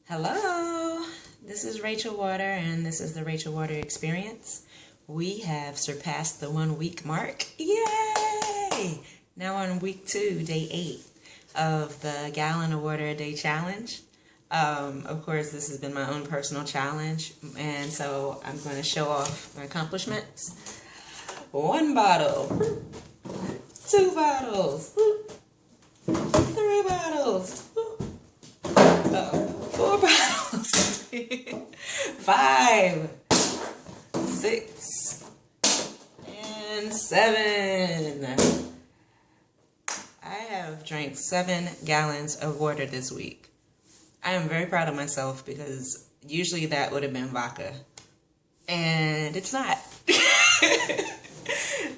Hello, this is Rachel Water, and this is the Rachel Water Experience. We have surpassed the 1 week mark. Yay! Now on week 2, day 8 of the gallon of water a day challenge. Of course, this has been my own personal challenge, and so I'm going to show off my accomplishments. 1 bottle, 2 bottles, 3 bottles. 4 bottles, 5, 6, and 7. I have drank 7 gallons of water this week. I am very proud of myself because usually that would have been vodka, and it's not.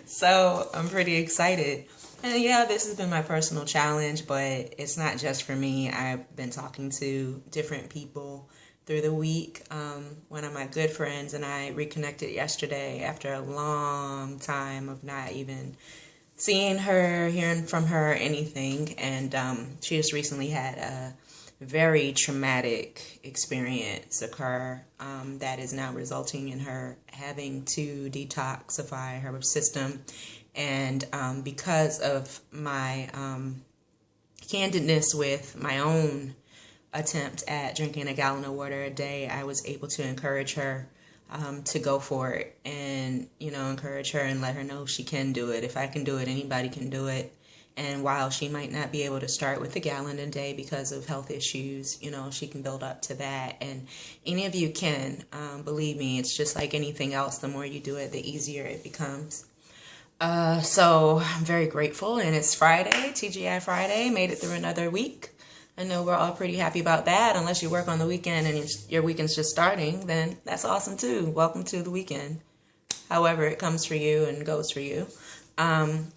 So I'm pretty excited. And yeah, this has been my personal challenge, but it's not just for me. I've been talking to different people through the week. One of my good friends and I reconnected yesterday after a long time of not even seeing her, hearing from her, anything. And she just recently had a very traumatic experience occur that is now resulting in her having to detoxify her system. And because of my candidness with my own attempt at drinking a gallon of water a day, I was able to encourage her to go for it and, encourage her and let her know she can do it. If I can do it, anybody can do it. And while she might not be able to start with a gallon a day because of health issues, she can build up to that. And any of you can. Believe me, it's just like anything else. The more you do it, the easier it becomes. So I'm very grateful, and it's Friday, TGI Friday, made it through another week. I know we're all pretty happy about that, unless you work on the weekend and your weekend's just starting, then that's awesome too. Welcome to the weekend, however it comes for you and goes for you.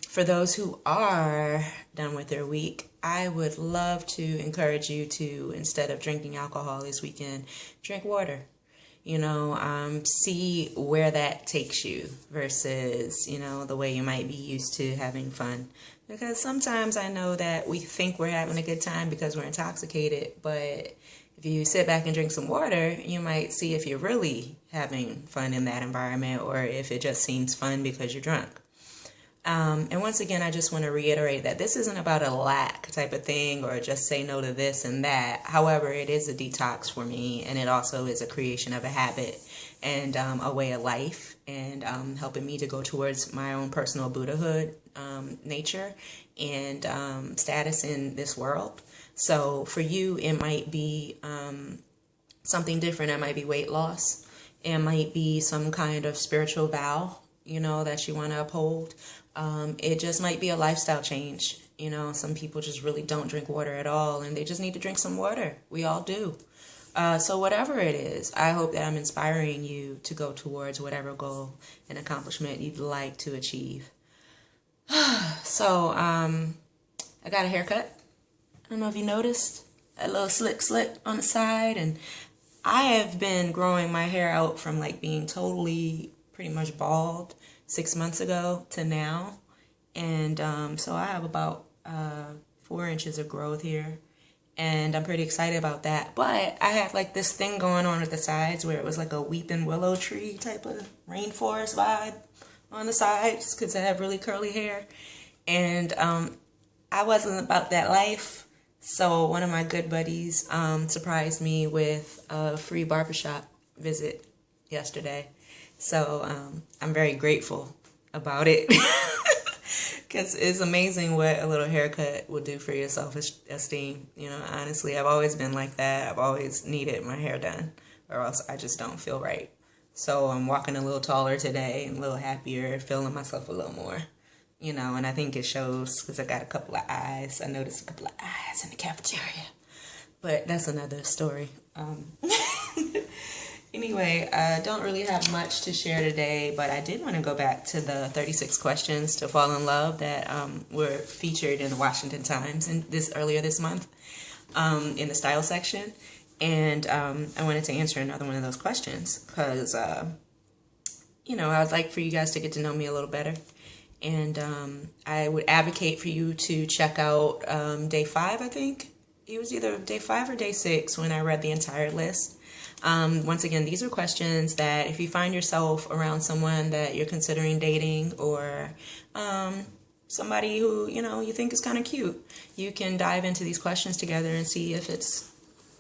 For those who are done with their week, I would love to encourage you to, instead of drinking alcohol this weekend, drink water. See where that takes you versus, the way you might be used to having fun. Because sometimes I know that we think we're having a good time because we're intoxicated, but if you sit back and drink some water, you might see if you're really having fun in that environment or if it just seems fun because you're drunk. And once again, I just want to reiterate that this isn't about a lack type of thing or just say no to this and that. However, it is a detox for me, and it also is a creation of a habit and a way of life, and helping me to go towards my own personal Buddhahood nature and status in this world. So for you, it might be something different. It might be weight loss. It might be some kind of spiritual vow, that you want to uphold. It just might be a lifestyle change. Some people just really don't drink water at all, and they just need to drink some water. We all do. So whatever it is, I hope that I'm inspiring you to go towards whatever goal and accomplishment you'd like to achieve. So, I got a haircut. I don't know if you noticed. A little slick on the side, and I have been growing my hair out from being totally pretty much bald 6 months ago to now, and so I have about 4 inches of growth here, and I'm pretty excited about that. But I had this thing going on at the sides where it was like a weeping willow tree type of rainforest vibe on the sides because I have really curly hair, and I wasn't about that life. So one of my good buddies surprised me with a free barbershop visit yesterday. So I'm very grateful about it because it's amazing what a little haircut will do for your self-esteem. Honestly, I've always been like that. I've always needed my hair done or else I just don't feel right. So I'm walking a little taller today and a little happier, feeling myself a little more, and I think it shows because I got a couple of eyes. I noticed a couple of eyes in the cafeteria, but that's another story. Anyway, I don't really have much to share today, but I did want to go back to the 36 questions to fall in love that were featured in the Washington Times earlier this month in the style section. And I wanted to answer another one of those questions because, I'd like for you guys to get to know me a little better. And I would advocate for you to check out day 5, I think, it was either day 5 or day 6 when I read the entire list. Once again, these are questions that if you find yourself around someone that you're considering dating, or somebody who, you think is kind of cute, you can dive into these questions together and see if it's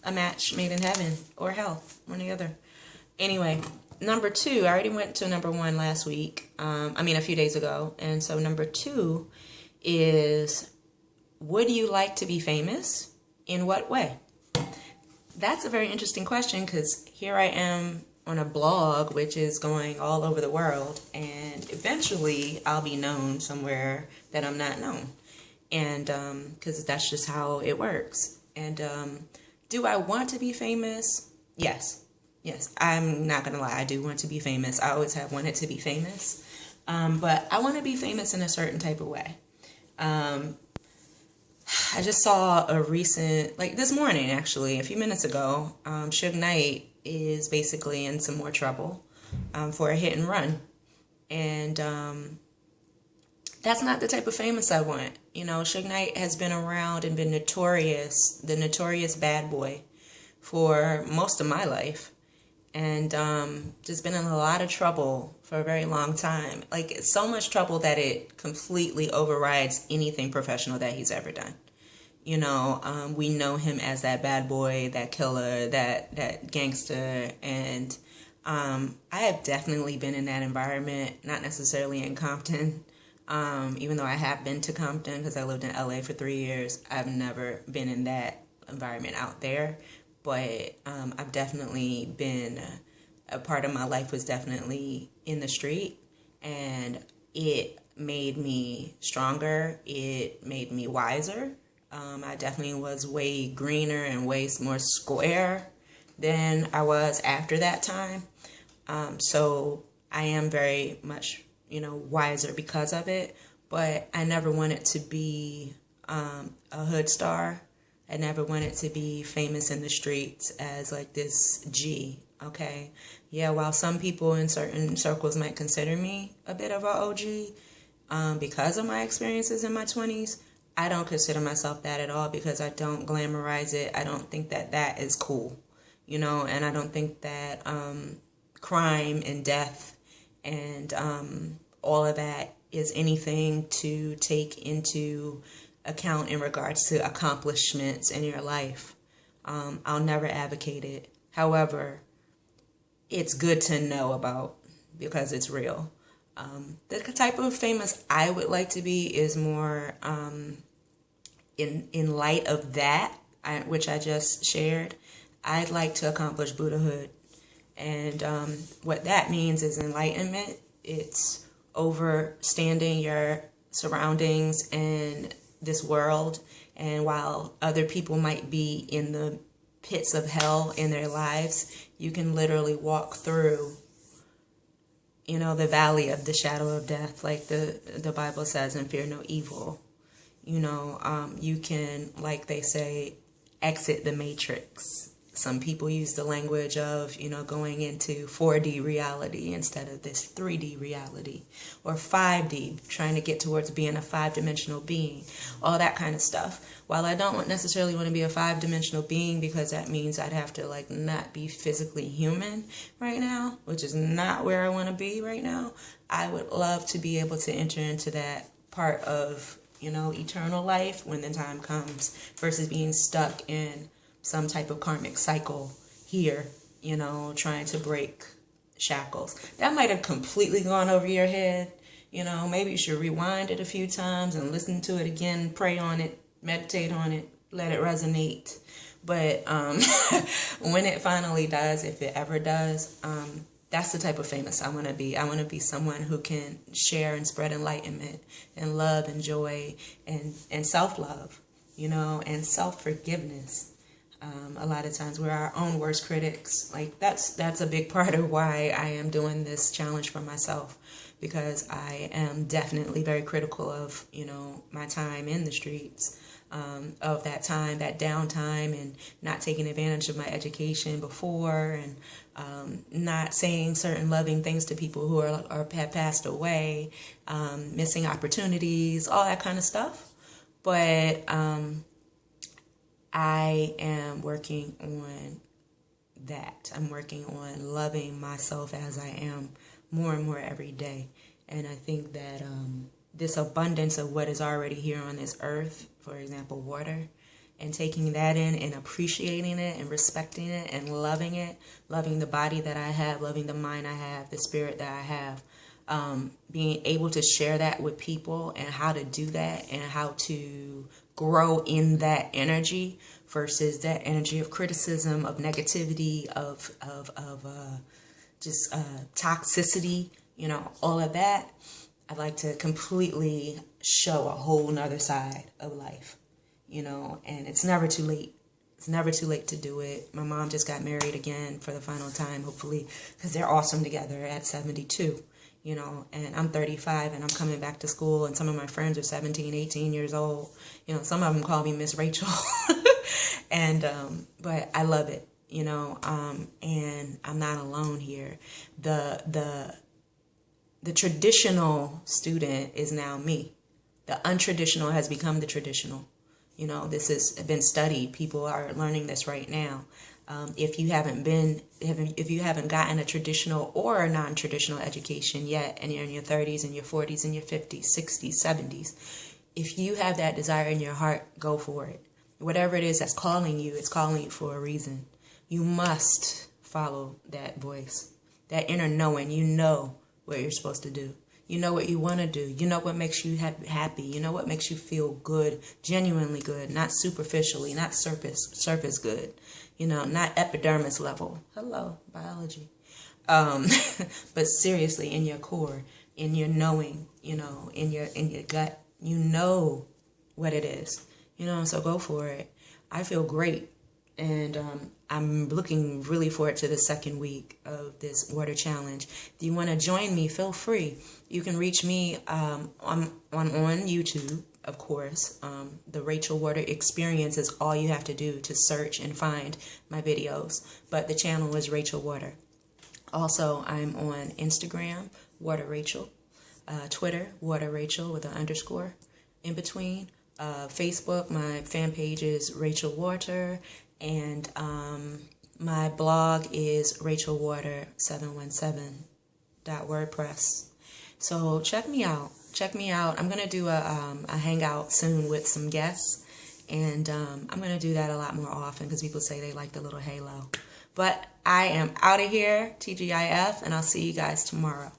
a match made in heaven or hell, one or the other. Anyway, number 2, I already went to number 1 last week. A few days ago. And so number 2 is, would you like to be famous? In what way? That's a very interesting question, because here I am on a blog which is going all over the world, and eventually I'll be known somewhere that I'm not known, and because that's just how it works. And do I want to be famous? Yes, I'm not gonna lie, I do want to be famous. I always have wanted to be famous, but I want to be famous in a certain type of way. I just saw a recent, this morning actually, a few minutes ago, Suge Knight is basically in some more trouble for a hit and run. And that's not the type of famous I want. Suge Knight has been around and been the notorious bad boy for most of my life. And just been in a lot of trouble for a very long time. So much trouble that it completely overrides anything professional that he's ever done. We know him as that bad boy, that killer, that gangster, and I have definitely been in that environment, not necessarily in Compton, even though I have been to Compton because I lived in LA for 3 years. I've never been in that environment out there, but I've definitely been, a part of my life was definitely in the street, and it made me stronger, it made me wiser. I definitely was way greener and way more square than I was after that time. So I am very much, wiser because of it, but I never wanted to be a hood star. I never wanted to be famous in the streets as this G, okay? Yeah, while some people in certain circles might consider me a bit of an OG, because of my experiences in my 20s, I don't consider myself that at all, because I don't glamorize it. I don't think that that is cool, and I don't think that crime and death and all of that is anything to take into account in regards to accomplishments in your life. I'll never advocate it. However, it's good to know about because it's real. The type of famous I would like to be is more in light of that, which I just shared. I'd like to accomplish Buddhahood. And what that means is enlightenment. It's overstanding your surroundings and this world. And while other people might be in the pits of hell in their lives, you can literally walk through, the valley of the shadow of death, like the Bible says, and fear no evil. You can, like they say, exit the matrix. Some people use the language of, going into 4D reality instead of this 3D reality, or 5D, trying to get towards being a 5-dimensional being, all that kind of stuff. While I don't necessarily want to be a 5-dimensional being, because that means I'd have to not be physically human right now, which is not where I want to be right now. I would love to be able to enter into that part of, eternal life when the time comes, versus being stuck in some type of karmic cycle here, trying to break shackles. That might have completely gone over your head. Maybe you should rewind it a few times and listen to it again, pray on it, meditate on it, let it resonate. But when it finally does, if it ever does, that's the type of famous I want to be. I want to be someone who can share and spread enlightenment and love and joy and self-love, and self-forgiveness. A lot of times we're our own worst critics. That's a big part of why I am doing this challenge for myself, because I am definitely very critical of, my time in the streets, of that time, that downtime, and not taking advantage of my education before, and not saying certain loving things to people who have passed away, missing opportunities, all that kind of stuff. But I am working on that. I'm working on loving myself as I am more and more every day. And I think that this abundance of what is already here on this earth, for example, water, and taking that in and appreciating it and respecting it and loving it, loving the body that I have, loving the mind I have, the spirit that I have, being able to share that with people and how to do that and how to grow in that energy versus that energy of criticism, of negativity, of toxicity, all of that. I'd like to completely show a whole nother side of life, and it's never too late. It's never too late to do it. My mom just got married again for the final time, hopefully, because they're awesome together at 72, and I'm 35 and I'm coming back to school, and some of my friends are 17, 18 years old. Some of them call me Miss Rachel. And, but I love it, and I'm not alone here. The traditional student is now me. The untraditional has become the traditional. This has been studied. People are learning this right now. If you haven't gotten a traditional or a non-traditional education yet, and you're in your 30s and your 40s and your 50s, 60s, 70s, if you have that desire in your heart, go for it. Whatever it is that's calling you, it's calling you for a reason. You must follow that voice, that inner knowing. You know what you're supposed to do. You know what you want to do. You know what makes you happy. You know what makes you feel good, genuinely good, not superficially, not surface good. Not epidermis level. Hello, biology. But seriously, in your core, in your knowing, in your gut, you know what it is. So go for it. I feel great. And I'm looking really forward to the second week of this water challenge. If you want to join me, feel free. You can reach me on YouTube, of course. The Rachel Water Experience is all you have to do to search and find my videos. But the channel is Rachel Water. Also, I'm on Instagram, Water Rachel. Twitter, Water Rachel with an underscore in between. Facebook, my fan page is Rachel Water. And my blog is rachelwater717.wordpress. So check me out. I'm going to do a hangout soon with some guests. And I'm going to do that a lot more often because people say they like the little halo. But I am out of here, TGIF, and I'll see you guys tomorrow.